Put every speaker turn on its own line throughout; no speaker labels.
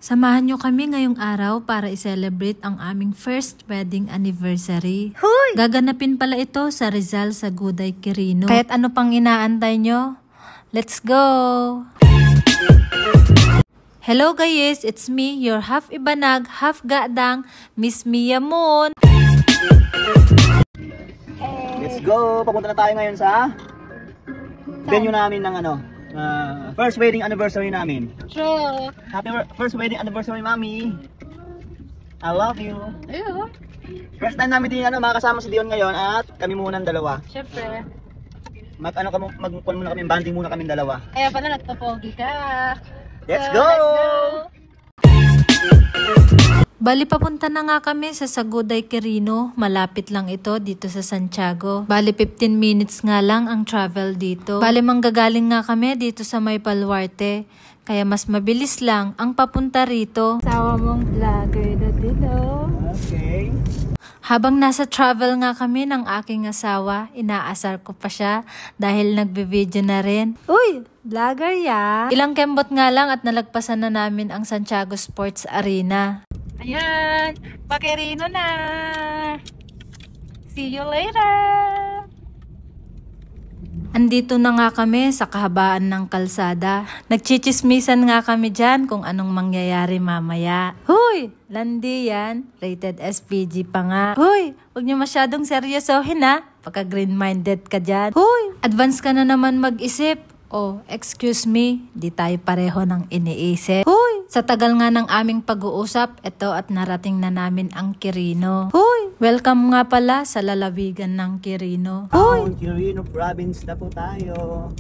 Samahan nyo kami ngayong araw para i-celebrate ang aming first wedding anniversary. Hoy! Gaganapin pala ito sa Rizal sa Guday, Quirino. Kahit ano pang inaantay nyo, let's go! Hello guys, it's me, your half Ibanag, half Gadang, Miss Mia Moon.
Let's go! Papunta na tayo ngayon sa venue namin ng first wedding anniversary namin.
True.
Happy first wedding anniversary, Mami. I love you.
Ayun.
First time namin din makakasama si Dion ngayon at kami muna ng dalawa.
Siyempre.
Magkuhan muna kami, banding muna kami dalawa.
Kaya pala nagpapogi ka.
Let's go!
Bali papunta na nga kami sa Saguday, Quirino. Malapit lang ito dito sa Santiago. Bali 15 minutes nga lang ang travel dito. Bali manggagaling nga kami dito sa May Baluarte. Kaya mas mabilis lang ang papunta rito.
Asawa mong vlogger na dito.
Okay.
Habang nasa travel nga kami ng aking asawa, inaasar ko pa siya dahil nagbe-video na rin. Uy! Vlogger ya! Ilang kembot nga lang at nalagpasan na namin ang Santiago Sports Arena.
Ayan! Pakirino na! See you later!
Andito na nga kami sa kahabaan ng kalsada. Nagchichismisan nga kami dyan kung anong mangyayari mamaya. Huy! Landi yan. Rated SPG pa nga. Huy! Huwag niyo masyadong seryosohin ha. Pagka green-minded ka dyan. Huy! Advance ka na naman mag-isip. Oh, excuse me, di tayo pareho ng iniisip. Huy! Sa tagal nga ng aming pag-uusap, ito at narating na namin ang Quirino. Huy! Welcome nga pala sa lalawigan ng Quirino. Huy!
Quirino province na po tayo.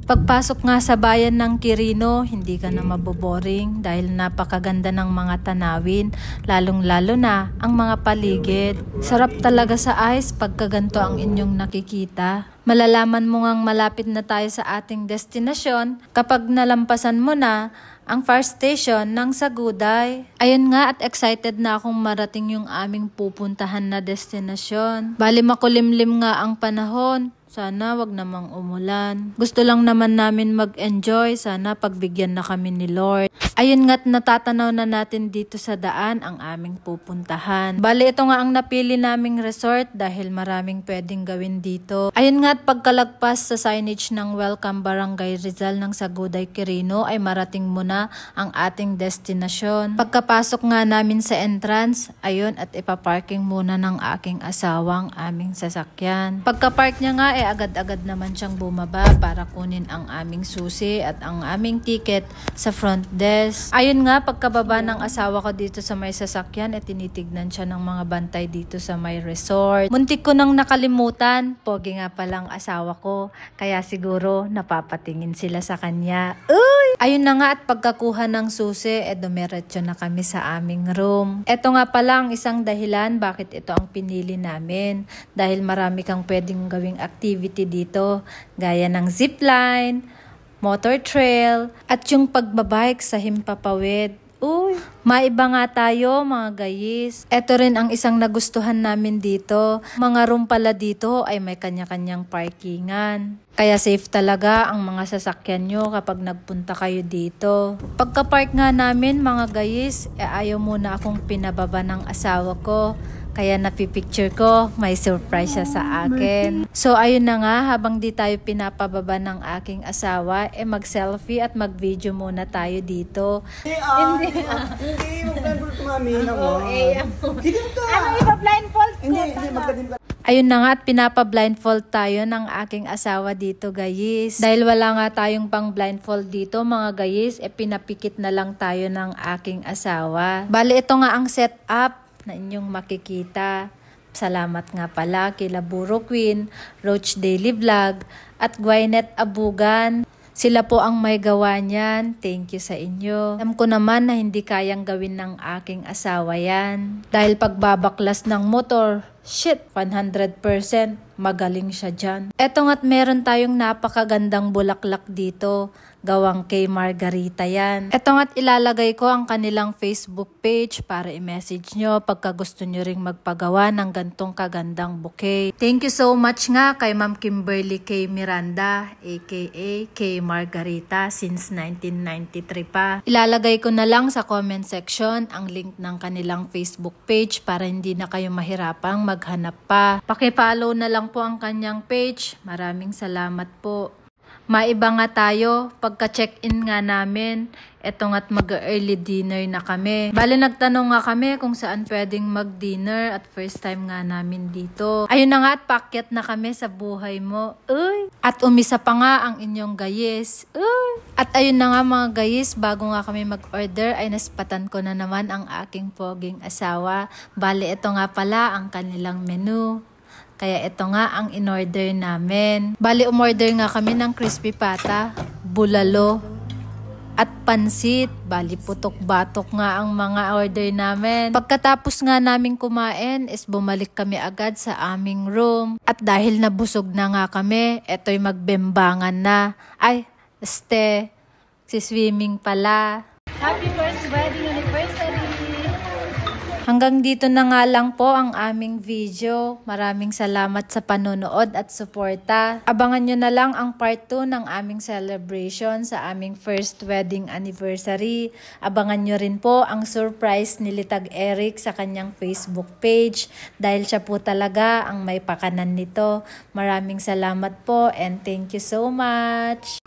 Pagpasok nga sa bayan ng Quirino, hindi ka na maboboring dahil napakaganda ng mga tanawin, lalong-lalo na ang mga paligid. Sarap talaga sa eyes pagka ganito ang inyong nakikita. Malalaman mo ngang malapit na tayo sa ating destinasyon kapag nalampasan mo na ang fire station ng Saguday. Ayun nga at excited na akong marating yung aming pupuntahan na destinasyon. Bali makulimlim nga ang panahon. Sana wag namang umulan. Gusto lang naman namin mag-enjoy. Sana pagbigyan na kami ni Lord. Ayun nga't natatanaw na natin dito sa daan ang aming pupuntahan. Bali ito nga ang napili naming resort dahil maraming pwedeng gawin dito. Ayun nga't pagkalagpas sa signage ng Welcome Barangay Rizal ng Saguday, Quirino ay marating mo na ang ating destinasyon. Pagkapasok nga namin sa entrance, ayun at ipaparking muna ng aking asawang aming sasakyan. Pagkapark niya nga agad-agad naman siyang bumaba para kunin ang aming susi at ang aming ticket sa front desk. Ayun nga, pagkababa ng asawa ko dito sa may sasakyan, tinitignan siya ng mga bantay dito sa may resort. Muntik ko nang nakalimutan, pogi nga palang asawa ko, kaya siguro napapatingin sila sa kanya. Uy! Ayun na nga at pagkakuha ng susi, dumiretso na kami sa aming room. Ito nga pala ang isang dahilan bakit ito ang pinili namin. Dahil marami kang pwedeng gawing activity dito, gaya ng zipline, motor trail, at yung pagbabike sa Himpapawid. Uy, maiba nga tayo mga gayis. Ito rin ang isang nagustuhan namin dito. Mga room pala dito ay may kanya-kanyang parkingan. Kaya safe talaga ang mga sasakyan nyo kapag nagpunta kayo dito. Pagka-park nga namin mga gayis, ayaw muna akong pinababa ng asawa ko. Kaya napipicture ko, may surprise siya sa akin. So ayun na nga, habang di tayo pinapababa ng aking asawa, mag-selfie at mag-video muna tayo dito.
Hindi, mag-blindfold ko, Mami.
Ano ipa-blindfold ko?
Hindi, magkadim ka.
Ayun na nga at pinapa-blindfold tayo ng aking asawa dito gayis. Dahil wala nga tayong pang blindfold dito mga gayis, pinapikit na lang tayo ng aking asawa. Bali ito nga ang setup na inyong makikita. Salamat nga pala kila Buro Queen, Roach Daily Vlog at Gwyneth Abugan. Sila po ang may gawa niyan. Thank you sa inyo. Alam ko naman na hindi kayang gawin ng aking asawa yan. Dahil pagbabaklas ng motor, shit, 100% magaling siya dyan. Eto nga't meron tayong napakagandang bulaklak dito. Gawang kay Margarita yan. Eto nga't ilalagay ko ang kanilang Facebook page para i-message nyo pagka gusto nyo ring magpagawa ng gantong kagandang bouquet. Thank you so much nga kay Ma'am Kimberly K. Miranda aka kay Margarita since 1993 pa. Ilalagay ko na lang sa comment section ang link ng kanilang Facebook page para hindi na kayo mahirapang maghanap pa. Paki-follow na lang po ang kanyang page. Maraming salamat po. Maiba nga tayo, pagka-check-in nga namin, eto nga't mag-early dinner na kami. Bale nagtanong nga kami kung saan pwedeng mag-dinner at first time nga namin dito. Ayun na nga at paakyat na kami sa buhay mo. Uy! At umisa pa nga ang inyong gayis. Uy! At ayun na nga mga gayis, bago nga kami mag-order ay naspatan ko na naman ang aking poging asawa. Bale ito nga pala ang kanilang menu. Kaya ito nga ang in-order namin. Bali, umorder nga kami ng crispy pata, bulalo, at pansit. Bali, putok-batok nga ang mga order namin. Pagkatapos nga namin kumain, is bumalik kami agad sa aming room. At dahil nabusog na nga kami, eto'y magbembangan na. Ay, si swimming pala.
Happy first wedding anniversary!
Hanggang dito na nga lang po ang aming video. Maraming salamat sa panonood at suporta. Abangan nyo na lang ang part 2 ng aming celebration sa aming first wedding anniversary. Abangan nyo rin po ang surprise ni Litag Eric sa kanyang Facebook page dahil siya po talaga ang may pakanan nito. Maraming salamat po and thank you so much!